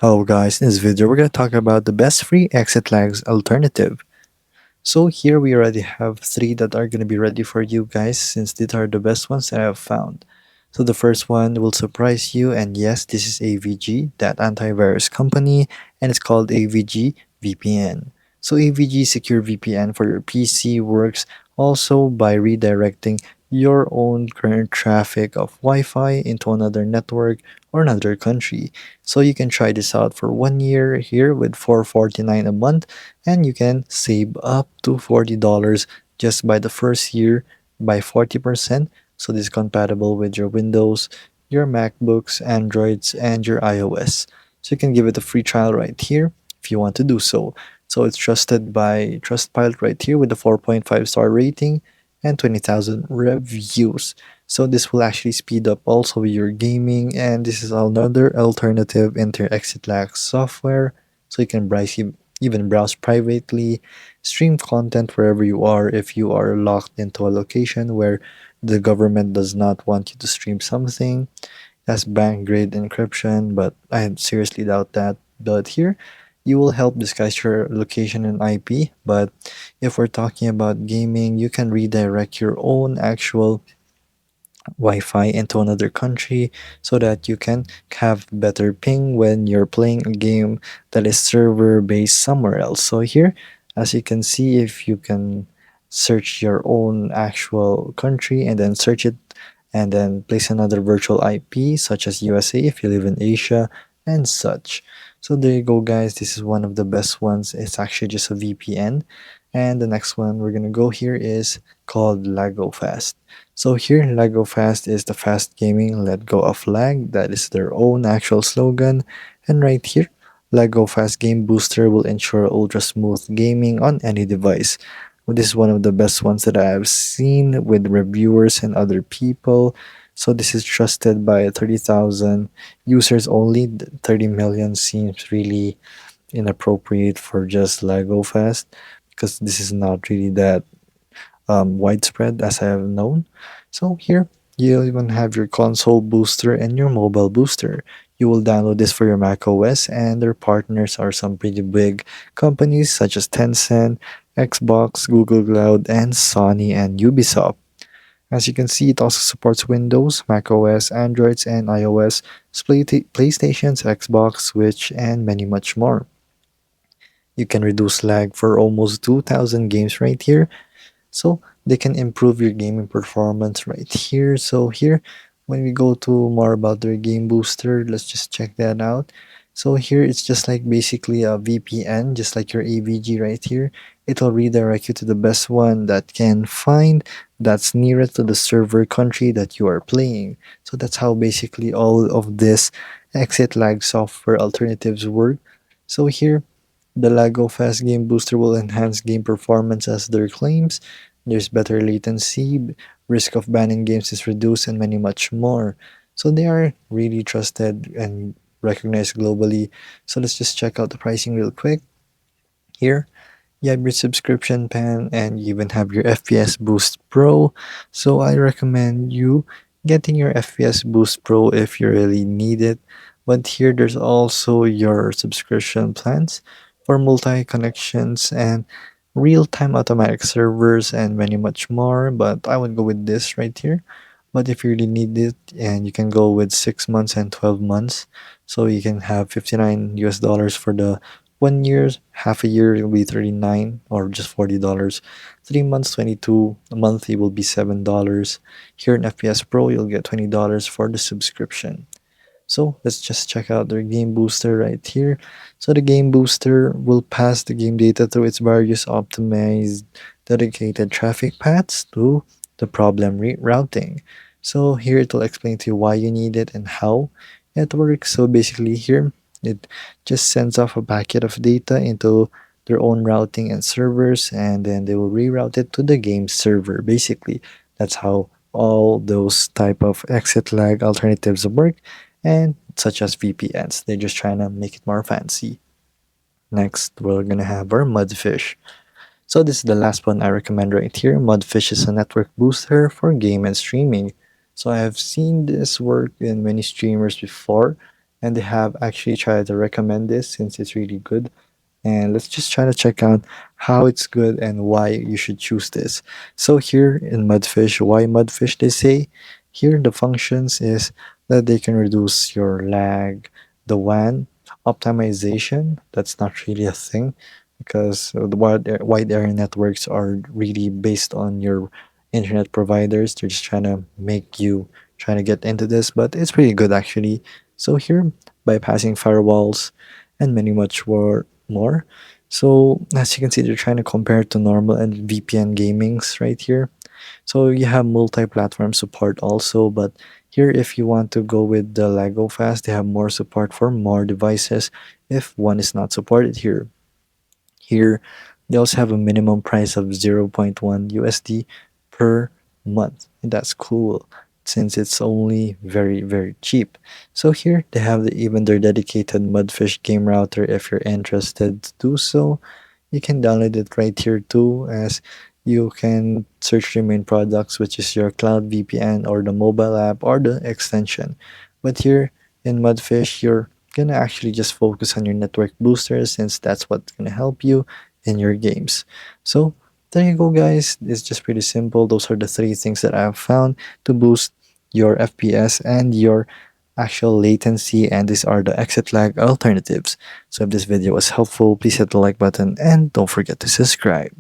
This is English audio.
Hello guys, in this video we're going to talk about the best free exit lags alternative. So here we already have three that are going to be ready for you guys since these are the best ones that I have found. So the first one will surprise you, and yes, this is AVG, that antivirus company, and it's called AVG VPN. So AVG Secure VPN for your PC works also by redirecting your own current traffic of Wi-Fi into another network or another country. So you can try this out for 1 year here with $4.49 a month, and you can save up to $40 just by the first year by 40%. So this is compatible with your Windows, your MacBooks, Androids, and your iOS. So you can give it a free trial right here if you want to do so. So it's trusted by Trustpilot right here with a 4.5 star rating and 20,000 reviews. So this will actually speed up also your gaming, and this is another alternative into Exitlag software. So you can even browse privately, stream content wherever you are if you are locked into a location where the government does not want you to stream something. That's bank grade encryption, but I seriously doubt that. But here, you will help disguise your location and IP. But if we're talking about gaming, you can redirect your own actual Wi-Fi into another country so that you can have better ping when you're playing a game that is server based somewhere else. So here, as you can see, if you can search your own actual country and then search it and then place another virtual IP such as USA if you live in Asia and such. So there you go guys, this is one of the best ones. It's actually just a VPN. And the next one we're gonna go here is called Lago Fast. So here, Lego Fast is the fast gaming, let go of lag. That is their own actual slogan. And right here, Lego Fast Game Booster will ensure ultra smooth gaming on any device. This is one of the best ones that I have seen with reviewers and other people. So this is trusted by 30,000 users only. 30 million seems really inappropriate for just Lego Fast because this is not really that widespread as I have known. So here, you even have your console booster and your mobile booster. You will download this for your Mac OS, and their partners are some pretty big companies such as Tencent, Xbox, Google Cloud, and Sony and Ubisoft. As you can see, it also supports Windows, Mac OS, Androids, and iOS, PlayStations, Xbox, Switch, and many much more. You can reduce lag for almost 2,000 games right here, so they can improve your gaming performance right here. So here, when we go to more about their game booster, let's just check that out. So here it's just like basically a VPN, just like your AVG right here. It'll redirect you to the best one that can find that's nearest to the server country that you are playing. So that's how basically all of this exit lag software alternatives work. So here, the Lago Fast Game Booster will enhance game performance as their claims. There's better latency, risk of banning games is reduced, and many much more. So they are really trusted and recognized globally. So let's just check out the pricing real quick. Here, you have your subscription plan and you even have your FPS Boost Pro. So I recommend you getting your FPS Boost Pro if you really need it. But here there's also your subscription plans for multi connections and real-time automatic servers and many much more. But I would go with this right here. But if you really need it, and you can go with 6 months and 12 months, so you can have 59 US dollars for the 1 year, half a year it will be 39 or just $40. 3 months, 22, a month it will be $7. Here in FPS Pro, you'll get $20 for the subscription. So let's just check out their game booster right here. So the game booster will pass the game data through its various optimized dedicated traffic paths to the problem routing. So here it will explain to you why you need it and how it works. So basically here it just sends off a packet of data into their own routing and servers, and then they will reroute it to the game server. Basically, that's how all those type of exit lag alternatives work, and such as VPNs. They're just trying to make it more fancy. Next, we're gonna have our Mudfish. So this is the last one I recommend right here. Mudfish is a network booster for game and streaming. So I have seen this work in many streamers before, and they have actually tried to recommend this since it's really good. And let's just try to check out how it's good and why you should choose this. So here in Mudfish, why Mudfish they say? Here the functions is that they can reduce your lag, the WAN optimization. That's not really a thing because the wide area networks are really based on your internet providers. They're just trying to make you trying to get into this, but it's pretty good actually. So here, bypassing firewalls and many much more. So as you can see, they're trying to compare to normal and VPN gamings right here. So you have multi-platform support also, but here if you want to go with the Lego Fast, they have more support for more devices if one is not supported here. Here, they also have a minimum price of zero point 0.1 USD per month. And that's cool since it's only very cheap. So here they have even their dedicated Mudfish game router if you're interested to do so. You can download it right here too, as you can search your main products, which is your cloud VPN or the mobile app or the extension. But here in Mudfish, you're gonna actually just focus on your network booster since that's what's gonna help you in your games. So there you go, guys. It's just pretty simple. Those are the three things that I've found to boost your FPS and your actual latency, and these are the exit lag alternatives. So if this video was helpful, please hit the like button and don't forget to subscribe.